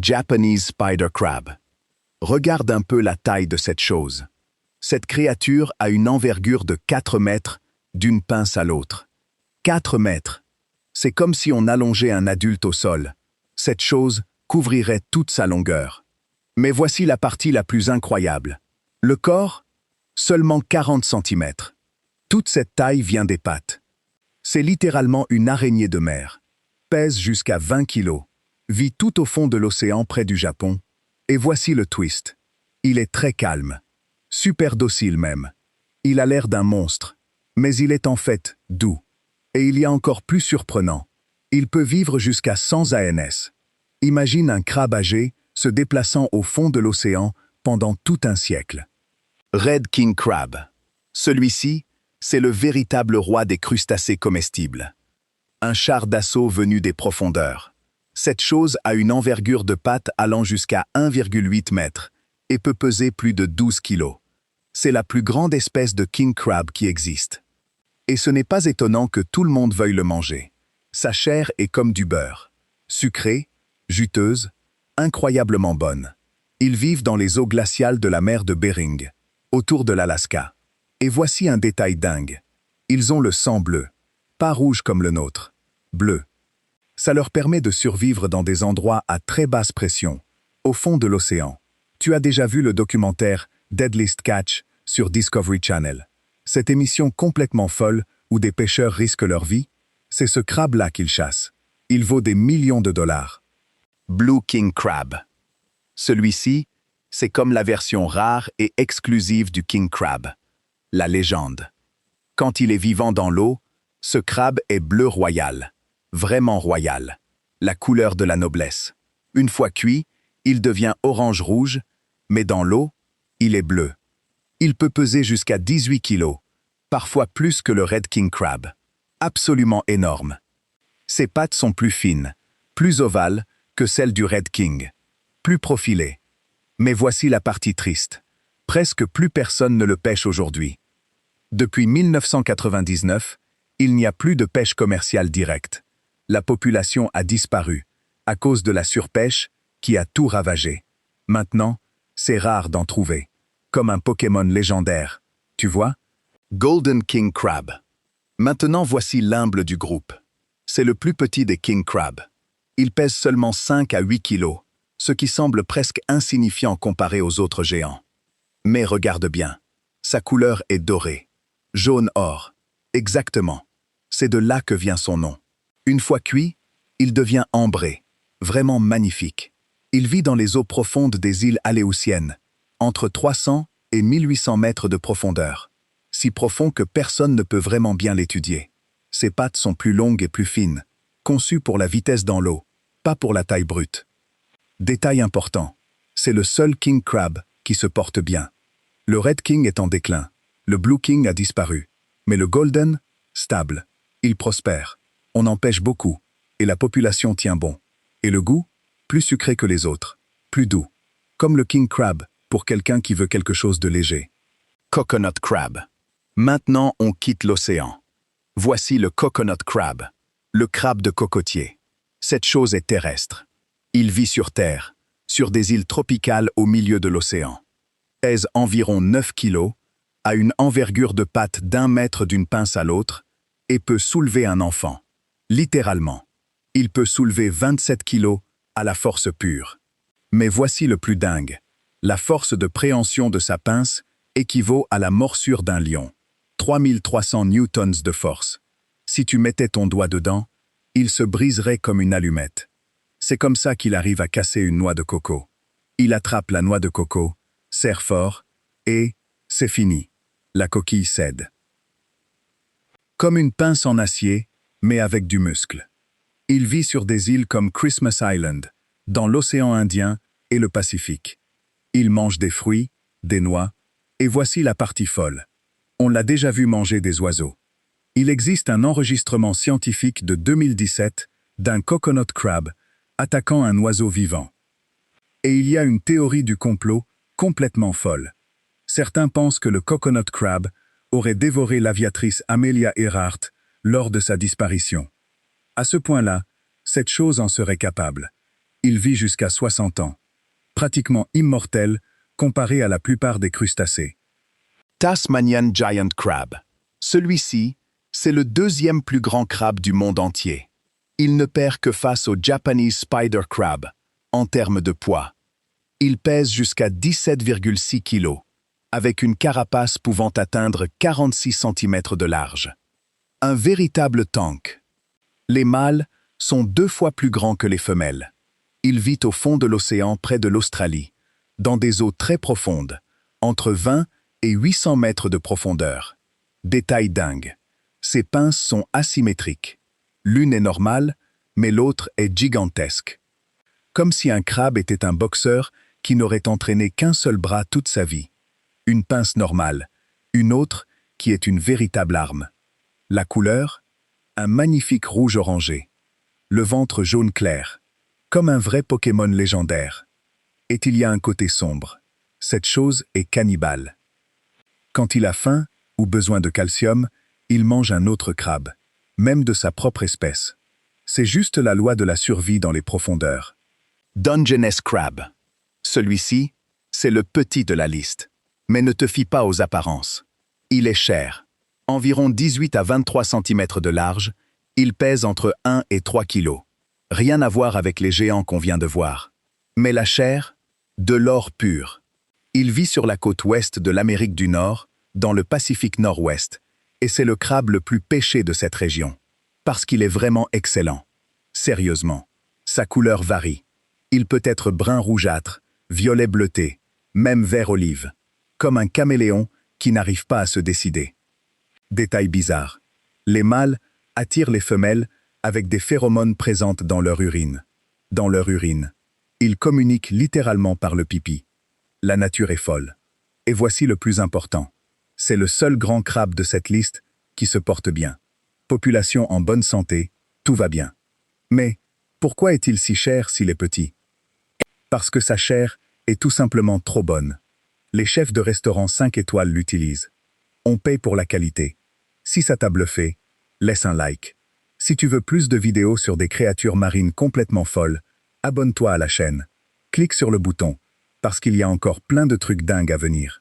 Japanese Spider Crab. Regarde un peu la taille de cette chose. Cette créature a une envergure de 4 mètres d'une pince à l'autre. 4 mètres. C'est comme si on allongeait un adulte au sol. Cette chose couvrirait toute sa longueur. Mais voici la partie la plus incroyable. Le corps, seulement 40 centimètres. Toute cette taille vient des pattes. C'est littéralement une araignée de mer. Pèse jusqu'à 20 kilos. Vit tout au fond de l'océan près du Japon. Et voici le twist. Il est très calme. Super docile même. Il a l'air d'un monstre. Mais il est en fait doux. Et il y a encore plus surprenant. Il peut vivre jusqu'à 100 ans. Imagine un crabe âgé se déplaçant au fond de l'océan pendant tout un siècle. Red King Crab. Celui-ci, c'est le véritable roi des crustacés comestibles. Un char d'assaut venu des profondeurs. Cette chose a une envergure de pattes allant jusqu'à 1,8 mètres et peut peser plus de 12 kilos. C'est la plus grande espèce de king crab qui existe. Et ce n'est pas étonnant que tout le monde veuille le manger. Sa chair est comme du beurre. Sucrée, juteuse, incroyablement bonne. Ils vivent dans les eaux glaciales de la mer de Bering, autour de l'Alaska. Et voici un détail dingue. Ils ont le sang bleu, pas rouge comme le nôtre, bleu. Ça leur permet de survivre dans des endroits à très basse pression, au fond de l'océan. Tu as déjà vu le documentaire Deadliest Catch sur Discovery Channel. Cette émission complètement folle où des pêcheurs risquent leur vie, c'est ce crabe-là qu'ils chassent. Il vaut des millions de dollars. Blue King Crab. Celui-ci, c'est comme la version rare et exclusive du King Crab. La légende. Quand il est vivant dans l'eau, ce crabe est bleu royal. Vraiment royal. La couleur de la noblesse. Une fois cuit, il devient orange-rouge, mais dans l'eau, il est bleu. Il peut peser jusqu'à 18 kilos, parfois plus que le Red King Crab. Absolument énorme. Ses pattes sont plus fines, plus ovales que celles du Red King, plus profilées. Mais voici la partie triste. Presque plus personne ne le pêche aujourd'hui. Depuis 1999, il n'y a plus de pêche commerciale directe. La population a disparu, à cause de la surpêche qui a tout ravagé. Maintenant, c'est rare d'en trouver. Comme un Pokémon légendaire, tu vois? Golden King Crab. Maintenant voici l'humble du groupe. C'est le plus petit des King Crab. Il pèse seulement 5 à 8 kilos, ce qui semble presque insignifiant comparé aux autres géants. Mais regarde bien, sa couleur est dorée, jaune-or. Exactement. C'est de là que vient son nom. Une fois cuit, il devient ambré, vraiment magnifique. Il vit dans les eaux profondes des îles Aléoutiennes, entre 300 et 1800 mètres de profondeur, si profond que personne ne peut vraiment bien l'étudier. Ses pattes sont plus longues et plus fines, conçues pour la vitesse dans l'eau, pas pour la taille brute. Détail important, c'est le seul King Crab qui se porte bien. Le Red King est en déclin, le Blue King a disparu, mais le Golden, stable, il prospère. On en pêche beaucoup, et la population tient bon. Et le goût, plus sucré que les autres, plus doux. Comme le King Crab, pour quelqu'un qui veut quelque chose de léger. Coconut Crab. Maintenant, on quitte l'océan. Voici le Coconut Crab, le crabe de cocotier. Cette chose est terrestre. Il vit sur Terre, sur des îles tropicales au milieu de l'océan. Pèse environ 9 kilos, a une envergure de pattes d'1 mètre d'une pince à l'autre, et peut soulever un enfant. Littéralement. Il peut soulever 27 kilos à la force pure. Mais voici le plus dingue. La force de préhension de sa pince équivaut à la morsure d'un lion. 3300 newtons de force. Si tu mettais ton doigt dedans, il se briserait comme une allumette. C'est comme ça qu'il arrive à casser une noix de coco. Il attrape la noix de coco, serre fort, et c'est fini. La coquille cède. Comme une pince en acier, mais avec du muscle. Il vit sur des îles comme Christmas Island, dans l'océan Indien et le Pacifique. Il mange des fruits, des noix, et voici la partie folle. On l'a déjà vu manger des oiseaux. Il existe un enregistrement scientifique de 2017 d'un coconut crab attaquant un oiseau vivant. Et il y a une théorie du complot complètement folle. Certains pensent que le coconut crab aurait dévoré l'aviatrice Amelia Earhart lors de sa disparition. À ce point-là, cette chose en serait capable. Il vit jusqu'à 60 ans. Pratiquement immortel comparé à la plupart des crustacés. Tasmanian Giant Crab. Celui-ci, c'est le deuxième plus grand crabe du monde entier. Il ne perd que face au Japanese Spider Crab, en termes de poids. Il pèse jusqu'à 17,6 kg, avec une carapace pouvant atteindre 46 cm de large. Un véritable tank. Les mâles sont 2 fois plus grands que les femelles. Il vit au fond de l'océan près de l'Australie, dans des eaux très profondes, entre 20 et 800 mètres de profondeur. Détail dingue. Ses pinces sont asymétriques. L'une est normale, mais l'autre est gigantesque. Comme si un crabe était un boxeur qui n'aurait entraîné qu'un seul bras toute sa vie. Une pince normale, une autre qui est une véritable arme. La couleur? Un magnifique rouge orangé. Le ventre jaune clair, comme un vrai Pokémon légendaire. Et il y a un côté sombre. Cette chose est cannibale. Quand il a faim ou besoin de calcium, il mange un autre crabe, même de sa propre espèce. C'est juste la loi de la survie dans les profondeurs. Dungeness Crab. Celui-ci, c'est le petit de la liste. Mais ne te fie pas aux apparences. Il est cher. Environ 18 à 23 cm de large, il pèse entre 1 et 3 kg. Rien à voir avec les géants qu'on vient de voir. Mais la chair? De l'or pur. Il vit sur la côte ouest de l'Amérique du Nord, dans le Pacifique Nord-Ouest, et c'est le crabe le plus pêché de cette région. Parce qu'il est vraiment excellent. Sérieusement, sa couleur varie. Il peut être brun rougeâtre, violet bleuté, même vert olive, comme un caméléon qui n'arrive pas à se décider. Détail bizarre. Les mâles attirent les femelles avec des phéromones présentes dans leur urine. Dans leur urine. Ils communiquent littéralement par le pipi. La nature est folle. Et voici le plus important. C'est le seul grand crabe de cette liste qui se porte bien. Population en bonne santé, tout va bien. Mais pourquoi est-il si cher s'il est petit? Parce que sa chair est tout simplement trop bonne. Les chefs de restaurants 5 étoiles l'utilisent. On paye pour la qualité. Si ça t'a bluffé, laisse un like. Si tu veux plus de vidéos sur des créatures marines complètement folles, abonne-toi à la chaîne. Clique sur le bouton, parce qu'il y a encore plein de trucs dingues à venir.